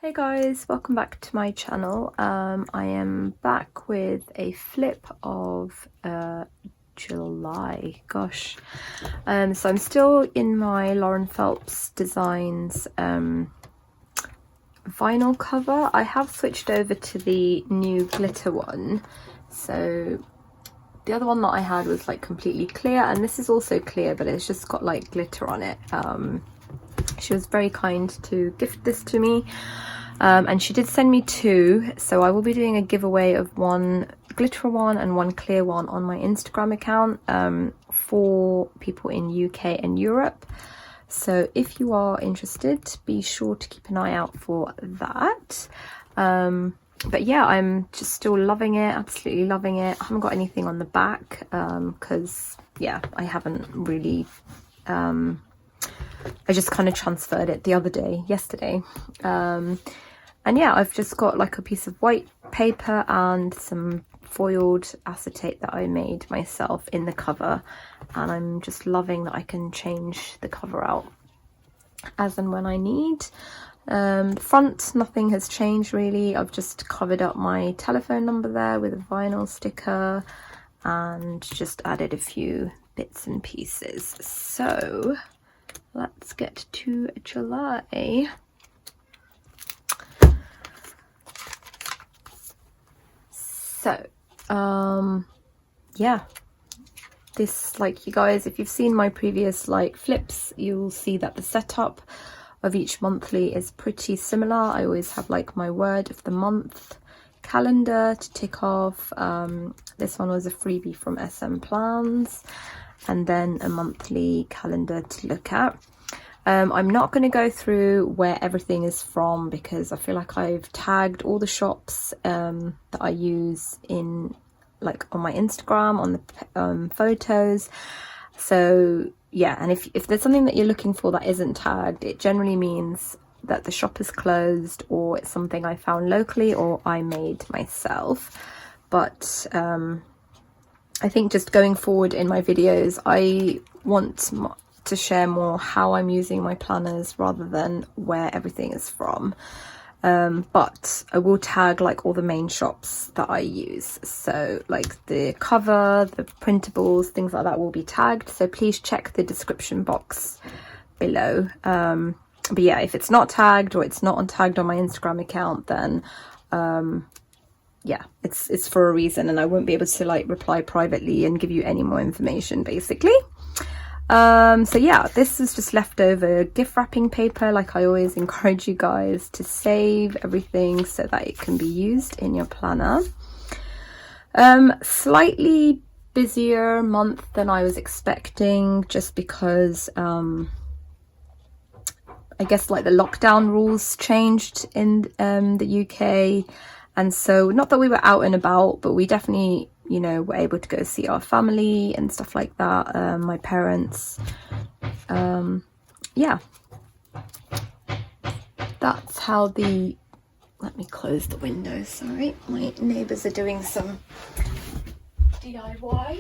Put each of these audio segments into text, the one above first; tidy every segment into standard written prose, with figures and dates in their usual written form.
Hey guys, welcome back to my channel. I am back with a flip of July. Gosh. So I'm still in my Lauren Phelps Designs vinyl cover. I have switched over to the new glitter one. So the other one that I had was like completely clear, and this is also clear, but it's just got like glitter on it. She was very kind to gift this to me. And she did send me two, so I will be doing a giveaway of one glitter one and one clear one on my Instagram account for people in UK and Europe. So if you are interested, be sure to keep an eye out for that. But yeah, I'm just still loving it, absolutely loving it. I haven't got anything on the back because yeah, I haven't really I just kind of transferred it the other day, yesterday. And yeah, I've just got like a piece of white paper and some foiled acetate that I made myself in the cover. And I'm just loving that I can change the cover out as and when I need. The front, nothing has changed really. I've just covered up my telephone number there with a vinyl sticker and just added a few bits and pieces. So let's get to July. So, yeah, this, like, you guys, if you've seen my previous like flips, you'll see that the setup of each monthly is pretty similar. I always have like my word of the month calendar to tick off. This one was a freebie from SM Plans, and then a monthly calendar to look at. I'm not going to go through where everything is from because I feel like I've tagged all the shops that I use in, like, on my Instagram, on the photos. So yeah, and if there's something that you're looking for that isn't tagged, it generally means that the shop is closed, or it's something I found locally or I made myself. But I think just going forward in my videos, I want to share more how I'm using my planners rather than where everything is from. But I will tag like all the main shops that I use. So like the cover, the printables, things like that will be tagged. So please check the description box below. But yeah, if it's not tagged or it's not tagged on my Instagram account, then yeah, it's for a reason, and I won't be able to like reply privately and give you any more information basically. So yeah, this is just leftover gift wrapping paper. Like, I always encourage you guys to save everything so that it can be used in your planner. Slightly busier month than I was expecting, just because I guess like the lockdown rules changed in the UK, and so not that we were out and about, but we definitely, you know, were able to go see our family and stuff like that, my parents. Yeah, that's how the, let me close the window, sorry, my neighbours are doing some DIY.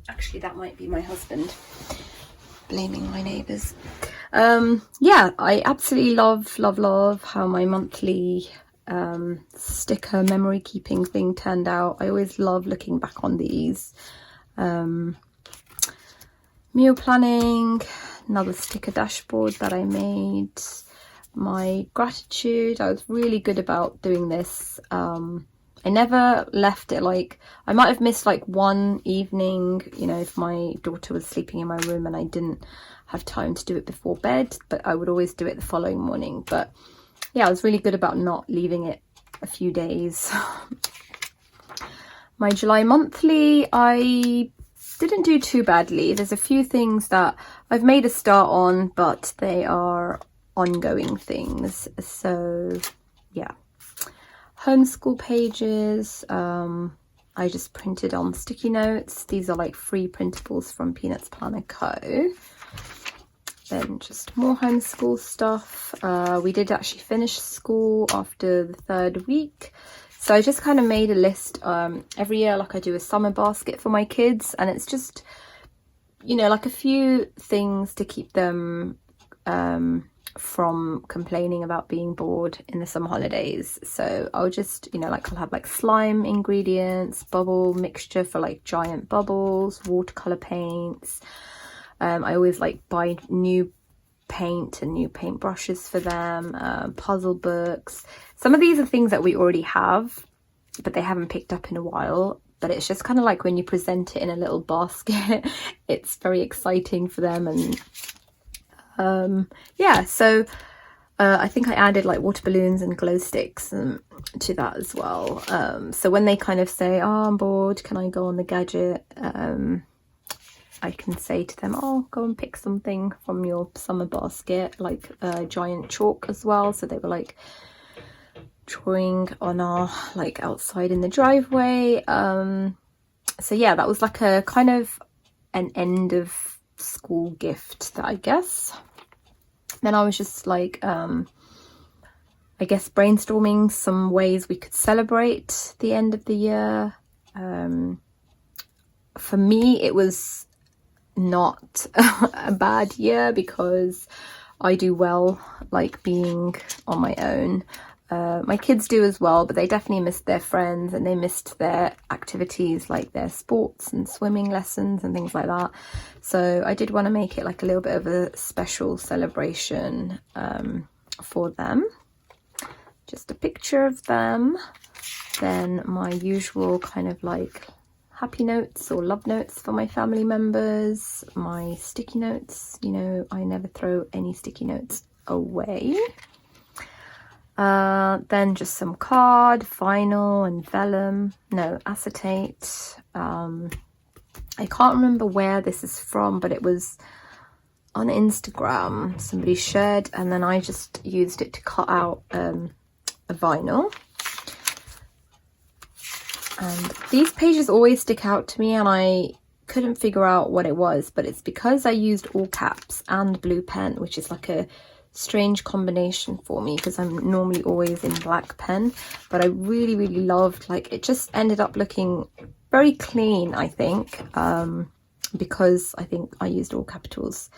Actually, that might be my husband blaming my neighbours. Yeah, I absolutely love how my monthly sticker memory keeping thing turned out. I always love looking back on these. Meal planning, another sticker dashboard that I made. My gratitude, I was really good about doing this. I never left it, like, I might have missed like one evening, you know, if my daughter was sleeping in my room and I didn't have time to do it before bed, but I would always do it the following morning. But yeah, I was really good about not leaving it a few days. My July monthly, I didn't do too badly. There's a few things that I've made a start on, but they are ongoing things. So yeah, homeschool pages, I just printed on sticky notes. These are like free printables from Peanuts Planner Co. Then just more homeschool stuff. We did actually finish school after the 3rd week, so I just kind of made a list. Every year, like, I do a summer basket for my kids, and it's just, you know, like a few things to keep them from complaining about being bored in the summer holidays. So I'll just, you know, like I'll have like slime ingredients, bubble mixture for like giant bubbles, watercolor paints. I always like buy new paint and new paint brushes for them, puzzle books. Some of these are things that we already have, but they haven't picked up in a while. But it's just kind of like when you present it in a little basket, it's very exciting for them. And yeah, so I think I added like water balloons and glow sticks to that as well. So when they kind of say, oh, I'm bored, can I go on the gadget? I can say to them, oh, go and pick something from your summer basket, like giant chalk as well. So they were like drawing on our like outside in the driveway. So yeah, that was like a kind of an end of school gift that I guess. Then I was just like I guess brainstorming some ways we could celebrate the end of the year. For me it was not a bad year because I do well like being on my own. My kids do as well, but they definitely missed their friends and they missed their activities like their sports and swimming lessons and things like that. So I did want to make it like a little bit of a special celebration for them. Just a picture of them. Then my usual kind of like happy notes or love notes for my family members. My sticky notes, you know, I never throw any sticky notes away. Then just some card, vinyl and vellum, no, acetate. I can't remember where this is from, but it was on Instagram. Somebody shared and then I just used it to cut out a vinyl. And these pages always stick out to me and I couldn't figure out what it was, but it's because I used all caps and blue pen, which is like a strange combination for me because I'm normally always in black pen. But I really loved, like, it just ended up looking very clean, I think, because I think I used all capitals.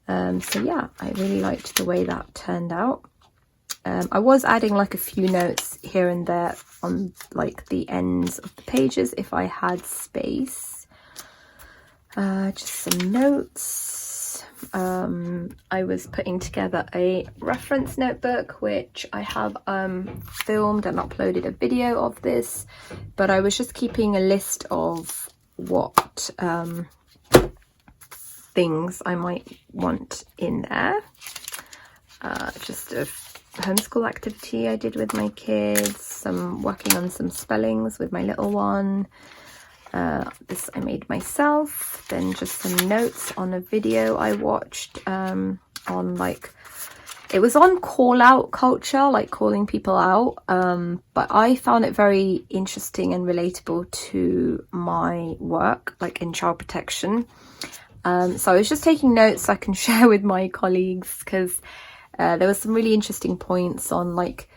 So yeah, I really liked the way that turned out. I was adding like a few notes here and there on like the ends of the pages if I had space. Just some notes. I was putting together a reference notebook, which I have filmed and uploaded a video of this, but I was just keeping a list of what things I might want in there. Just a homeschool activity I did with my kids, some working on some spellings with my little one. This I made myself. Then just some notes on a video I watched on, like, it was on call out culture, like calling people out, but I found it very interesting and relatable to my work, like in child protection. So I was just taking notes so I can share with my colleagues, because there was some really interesting points on, like,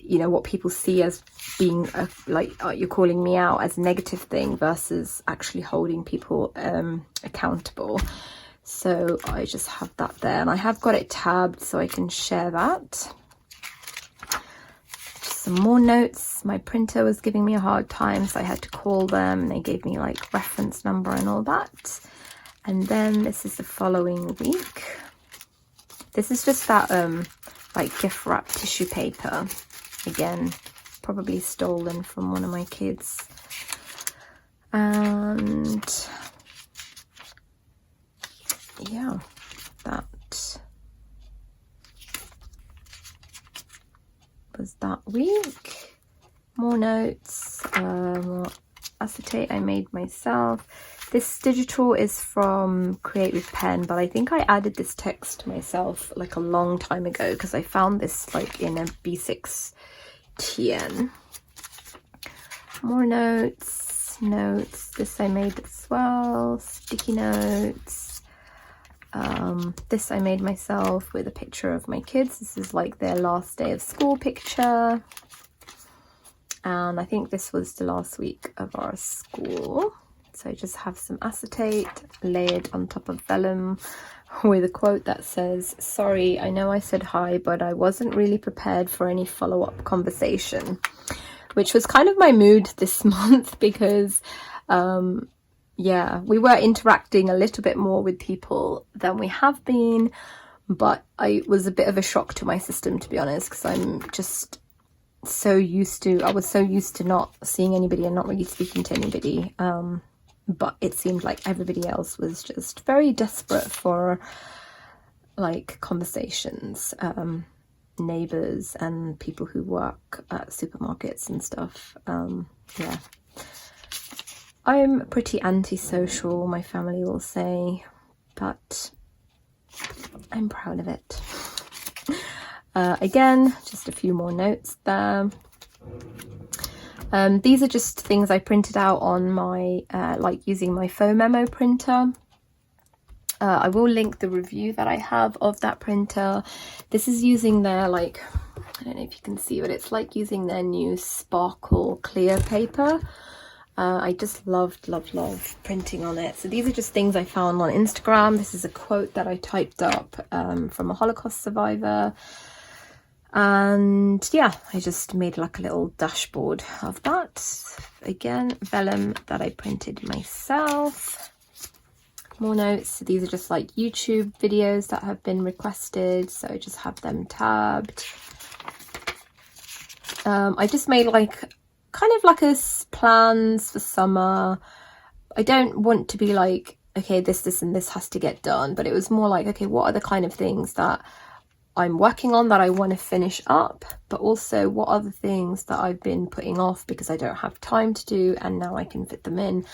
you know, what people see as being like, you're calling me out as a negative thing versus actually holding people accountable. So I just have that there, and I have got it tabbed so I can share that. Just some more notes. My printer was giving me a hard time, so I had to call them and they gave me like reference number and all that. And then this is the following week. This is just that like gift wrap tissue paper. Again, probably stolen from one of my kids. And yeah, that was that week. More notes, more acetate I made myself. This digital is from Create with Pen, but I think I added this text myself like a long time ago because I found this like in a B6 TN. More notes, this I made as well, sticky notes. This I made myself with a picture of my kids. This is like their last day of school picture. And I think this was the last week of our school. So I just have some acetate layered on top of vellum with a quote that says, "Sorry, I know I said hi, but I wasn't really prepared for any follow-up conversation," which was kind of my mood this month because yeah, we were interacting a little bit more with people than we have been, but it was a bit of a shock to my system, to be honest, because I'm just so used to, I was so used to not seeing anybody and not really speaking to anybody. But it seemed like everybody else was just very desperate for like conversations, neighbors and people who work at supermarkets and stuff. Yeah, I'm pretty antisocial, my family will say, but I'm proud of it. Again, just a few more notes there. These are just things I printed out on my, like using my faux memo printer. I will link the review that I have of that printer. This is using their, like, I don't know if you can see, but it's like using their new sparkle clear paper. I just love printing on it. So these are just things I found on Instagram. This is a quote that I typed up from a Holocaust survivor. And yeah, I just made like a little dashboard of that. Again, vellum that I printed myself. More notes. So these are just like YouTube videos that have been requested, so I just have them tabbed. I just made like kind of like plans for summer. I don't want to be like, okay, this and this has to get done, but it was more like, okay, what are the kind of things that I'm working on that I want to finish up, but also what are the things that I've been putting off because I don't have time to do, and now I can fit them in.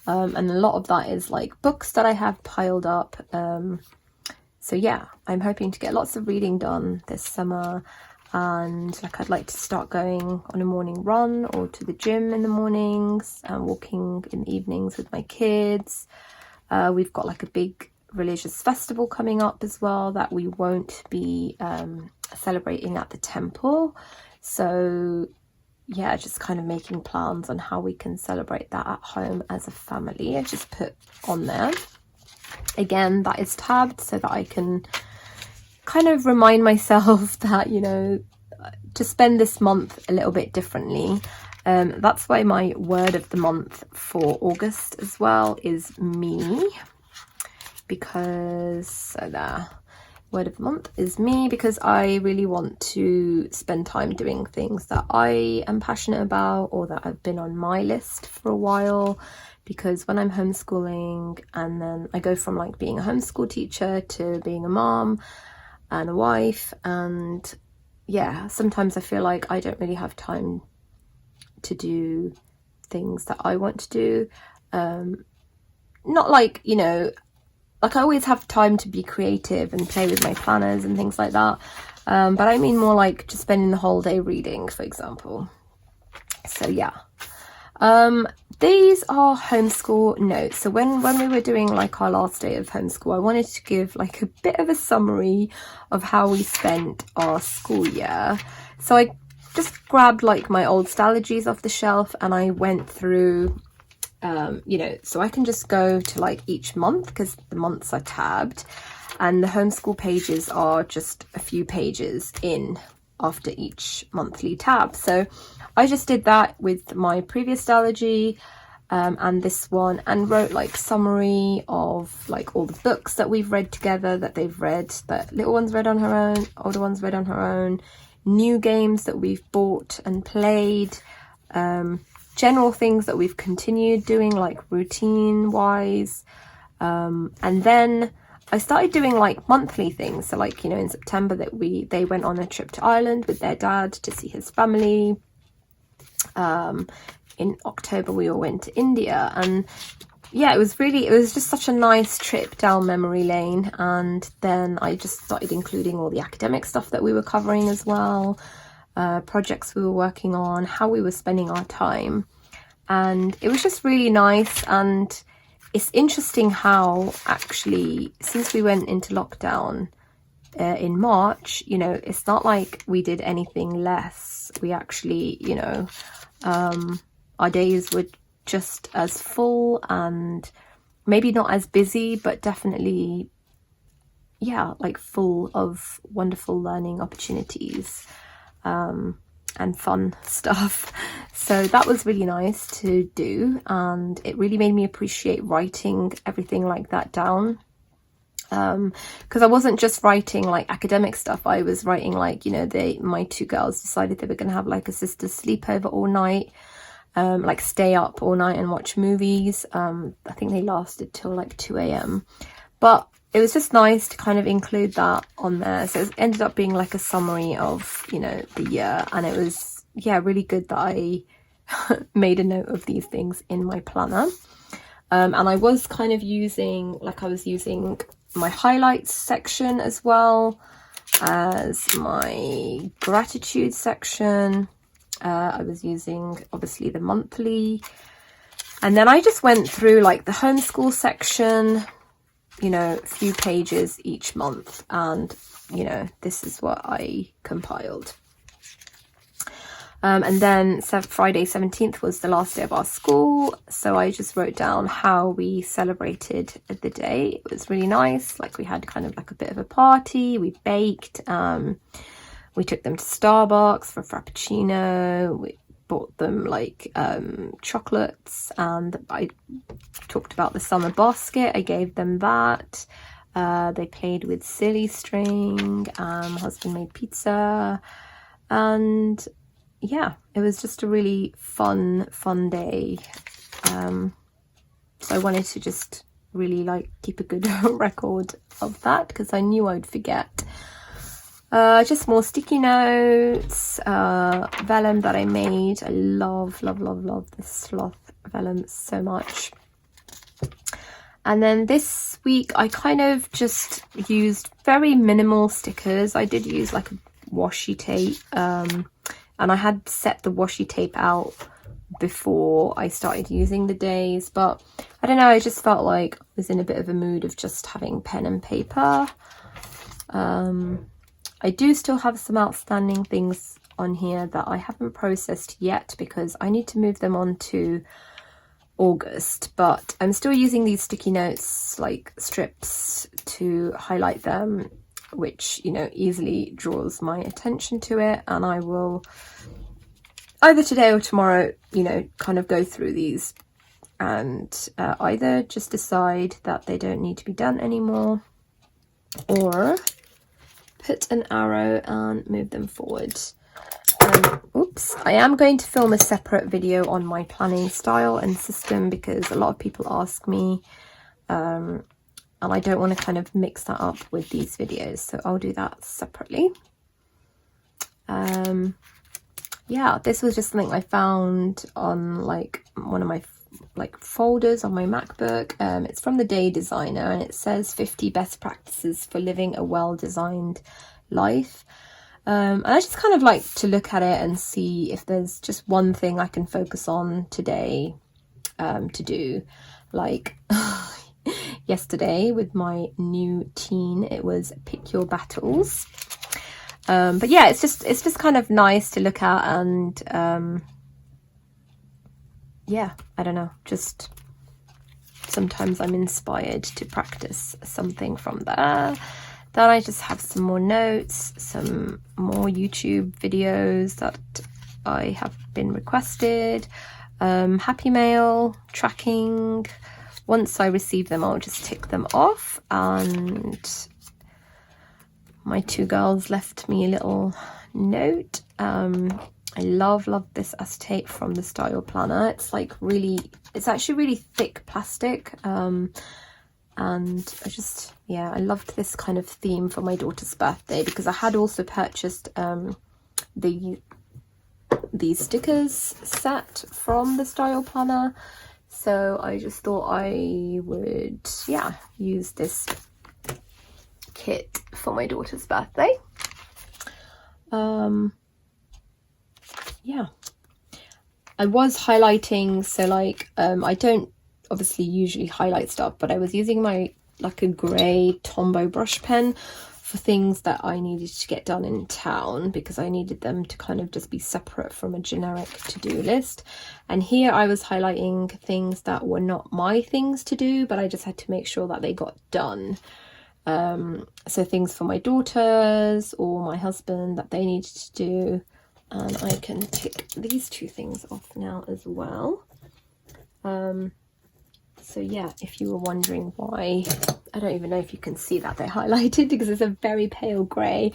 And a lot of that is like books that I have piled up. So yeah, I'm hoping to get lots of reading done this summer, and like I'd like to start going on a morning run or to the gym in the mornings and walking in the evenings with my kids. We've got like a big religious festival coming up as well that we won't be celebrating at the temple. So yeah, just kind of making plans on how we can celebrate that at home as a family. I just put on there. Again, that is tabbed so that I can kind of remind myself that, you know, to spend this month a little bit differently. That's why my word of the month for August as well is me, because so there, word of the month is me, because I really want to spend time doing things that I am passionate about or that have been on my list for a while. Because when I'm homeschooling, and then I go from like being a homeschool teacher to being a mom and a wife, and yeah, sometimes I feel like I don't really have time to do things that I want to do. Not like, you know, like I always have time to be creative and play with my planners and things like that, but I mean more like just spending the whole day reading, for example. So yeah, these are homeschool notes. So when we were doing like our last day of homeschool, I wanted to give like a bit of a summary of how we spent our school year. So I just grabbed like my old Stalogies off the shelf and I went through, you know, so I can just go to like each month because the months are tabbed, and the homeschool pages are just a few pages in after each monthly tab. So I just did that with my previous Stalogy and this one, and wrote like summary of like all the books that we've read together, that they've read, that little one's read on her own, older one's read on her own, new games that we've bought and played, general things that we've continued doing like routine wise, and then I started doing like monthly things. So like, you know, in September that they went on a trip to Ireland with their dad to see his family. In October we all went to India, and yeah, it was just such a nice trip down memory lane. And then I just started including all the academic stuff that we were covering as well, projects we were working on, how we were spending our time, and it was just really nice. And it's interesting how actually since we went into lockdown in March, you know, it's not like we did anything less. We actually, you know, our days were just as full and maybe not as busy, but definitely yeah, like full of wonderful learning opportunities and fun stuff. So that was really nice to do, and it really made me appreciate writing everything like that down. Because I wasn't just writing like academic stuff, I was writing like, you know, my two girls decided they were going to have like a sister's sleepover all night, like stay up all night and watch movies. I think they lasted till like 2 a.m. But it was just nice to kind of include that on there. So it ended up being like a summary of, you know, the year, and it was, yeah, really good that I made a note of these things in my planner. And I was kind of using, like I was using my highlights section as well as my gratitude section. I was using obviously the monthly, and then I just went through like the homeschool section, you know, a few pages each month, and you know, this is what I compiled. And then Friday 17th was the last day of our school, so I just wrote down how we celebrated the day. It was really nice. Like we had kind of like a bit of a party, we baked, we took them to Starbucks for a frappuccino, we bought them like chocolates, and I talked about the summer basket, I gave them that. They played with silly string, my husband made pizza, and yeah, it was just a really fun day. So I wanted to just really like keep a good record of that, because I knew I'd forget. Just more sticky notes, vellum that I made. I love this sloth vellum so much. And then this week I kind of just used very minimal stickers. I did use like a washi tape, and I had set the washi tape out before I started using the days, but I don't know, I just felt like I was in a bit of a mood of just having pen and paper. I do still have some outstanding things on here that I haven't processed yet because I need to move them on to August, but I'm still using these sticky notes like strips to highlight them, which, you know, easily draws my attention to it, and I will either today or tomorrow, you know, kind of go through these and either just decide that they don't need to be done anymore, or put an arrow and move them forward. Oops, I am going to film a separate video on my planning style and system because a lot of people ask me, and I don't want to kind of mix that up with these videos, so I'll do that separately. Yeah, this was just something I found on like one of my like folders on my MacBook. It's from the Day Designer, and it says 50 best practices for living a well-designed life. And I just kind of like to look at it and see if there's just one thing I can focus on today to do. Like yesterday with my new teen, it was pick your battles. But yeah, it's just kind of nice to look at, and yeah, I don't know, just sometimes I'm inspired to practice something from there. Then I just have some more notes, some more YouTube videos that I have been requested, happy mail, tracking. Once I receive them, I'll just tick them off, and my two girls left me a little note. I love this acetate from the Style Planner. It's like it's actually really thick plastic, and I just, yeah, I loved this kind of theme for my daughter's birthday, because I had also purchased the stickers set from the Style Planner, so I just thought I would, yeah, use this kit for my daughter's birthday. Yeah, I was highlighting, so like I don't obviously usually highlight stuff, but I was using my like a grey Tombow brush pen for things that I needed to get done in town, because I needed them to kind of just be separate from a generic to-do list. And here I was highlighting things that were not my things to do, but I just had to make sure that they got done. So things for my daughters or my husband that they needed to do. And I can tick these two things off now as well. So yeah, if you were wondering why, I don't even know if you can see that they're highlighted because it's a very pale grey.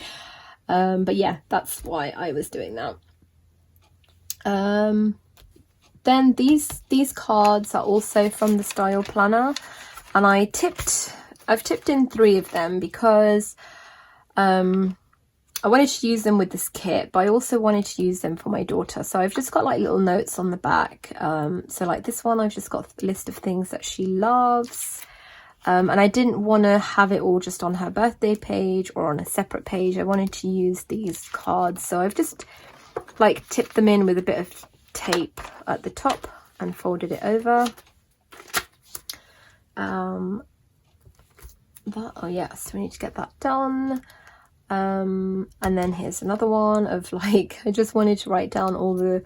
But yeah, that's why I was doing that. Then these cards are also from the Style Planner, and I've tipped in 3 of them because I wanted to use them with this kit, but I also wanted to use them for my daughter. So I've just got like little notes on the back. So like this one, I've just got a list of things that she loves. And I didn't want to have it all just on her birthday page or on a separate page. I wanted to use these cards. So I've just like tipped them in with a bit of tape at the top and folded it over. Oh yes, we need to get that done. And then here's another one of like, I just wanted to write down all the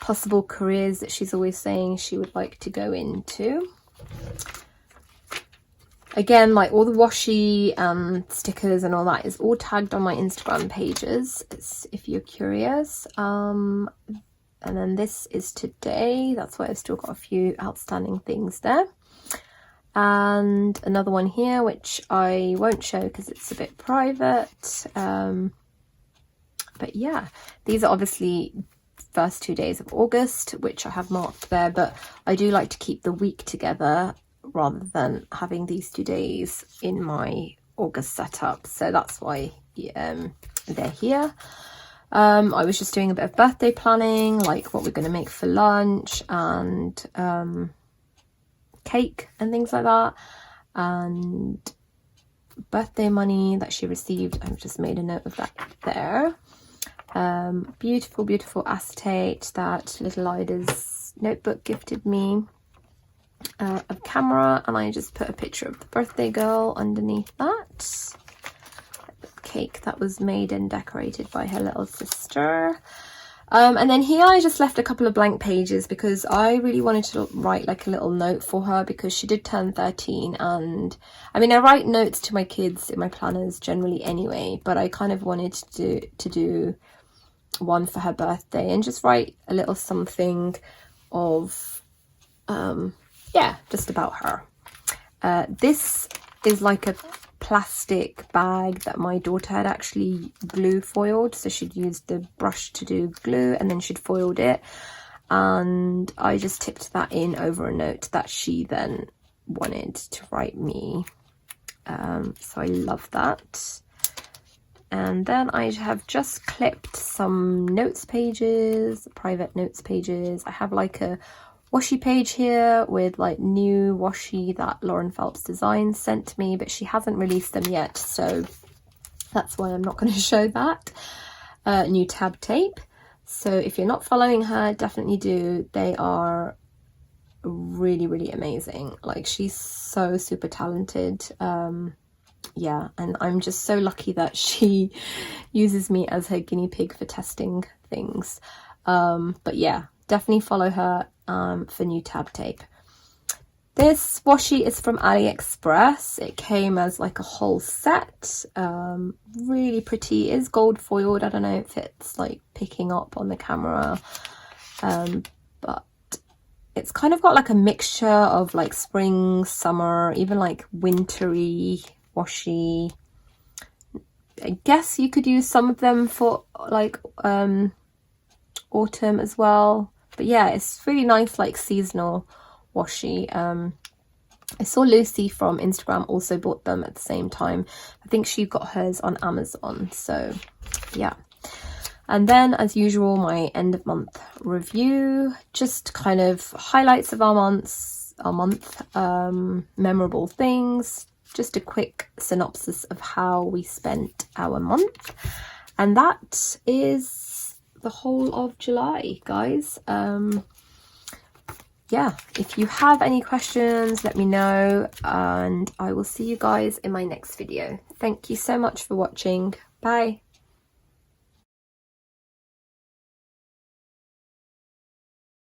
possible careers that she's always saying she would like to go into. Again, like all the washi and stickers and all that is all tagged on my Instagram pages, if you're curious. And then this is today. That's why I've still got a few outstanding things there. And another one here, which I won't show because it's a bit private. But yeah, these are obviously first 2 days of August, which I have marked there, but I do like to keep the week together rather than having these 2 days in my August setup. So that's why they're here. I was just doing a bit of birthday planning, like what we're going to make for lunch and cake and things like that, and birthday money that she received. I've just made a note of that there. Beautiful acetate that little Ida's notebook gifted me, a camera, and I just put a picture of the birthday girl underneath that. Cake that was made and decorated by her little sister. And then here I just left a couple of blank pages because I really wanted to write like a little note for her because she did turn 13, and I mean I write notes to my kids in my planners generally anyway, but I kind of wanted to do one for her birthday and just write a little something of yeah, just about her. This is like a plastic bag that my daughter had actually glue foiled, so she'd used the brush to do glue and then she'd foiled it, and I just tipped that in over a note that she then wanted to write me. So I love that. And then I have just clipped some notes pages, private notes pages. I have like a washi page here with like new washi that Lauren Phelps Designs sent me, but she hasn't released them yet, so that's why I'm not going to show that. New tab tape. So if you're not following her, definitely do. They are really amazing. Like, she's so super talented. Yeah, and I'm just so lucky that she uses me as her guinea pig for testing things. But yeah, definitely follow her for new tab tape. This washi is from AliExpress. It came as like a whole set. Really pretty. It is gold foiled. I don't know if it's like picking up on the camera, but it's kind of got like a mixture of like spring, summer, even like wintry washi. I guess you could use some of them for like autumn as well. But yeah, it's really nice, like seasonal washi. I saw Lucy from Instagram also bought them at the same time. I think she got hers on Amazon. So yeah. And then as usual, my end of month review, just kind of highlights of our month, memorable things, just a quick synopsis of how we spent our month. And that is the whole of July, guys. Yeah, if you have any questions, let me know, and I will see you guys in my next video. Thank you so much for watching. Bye.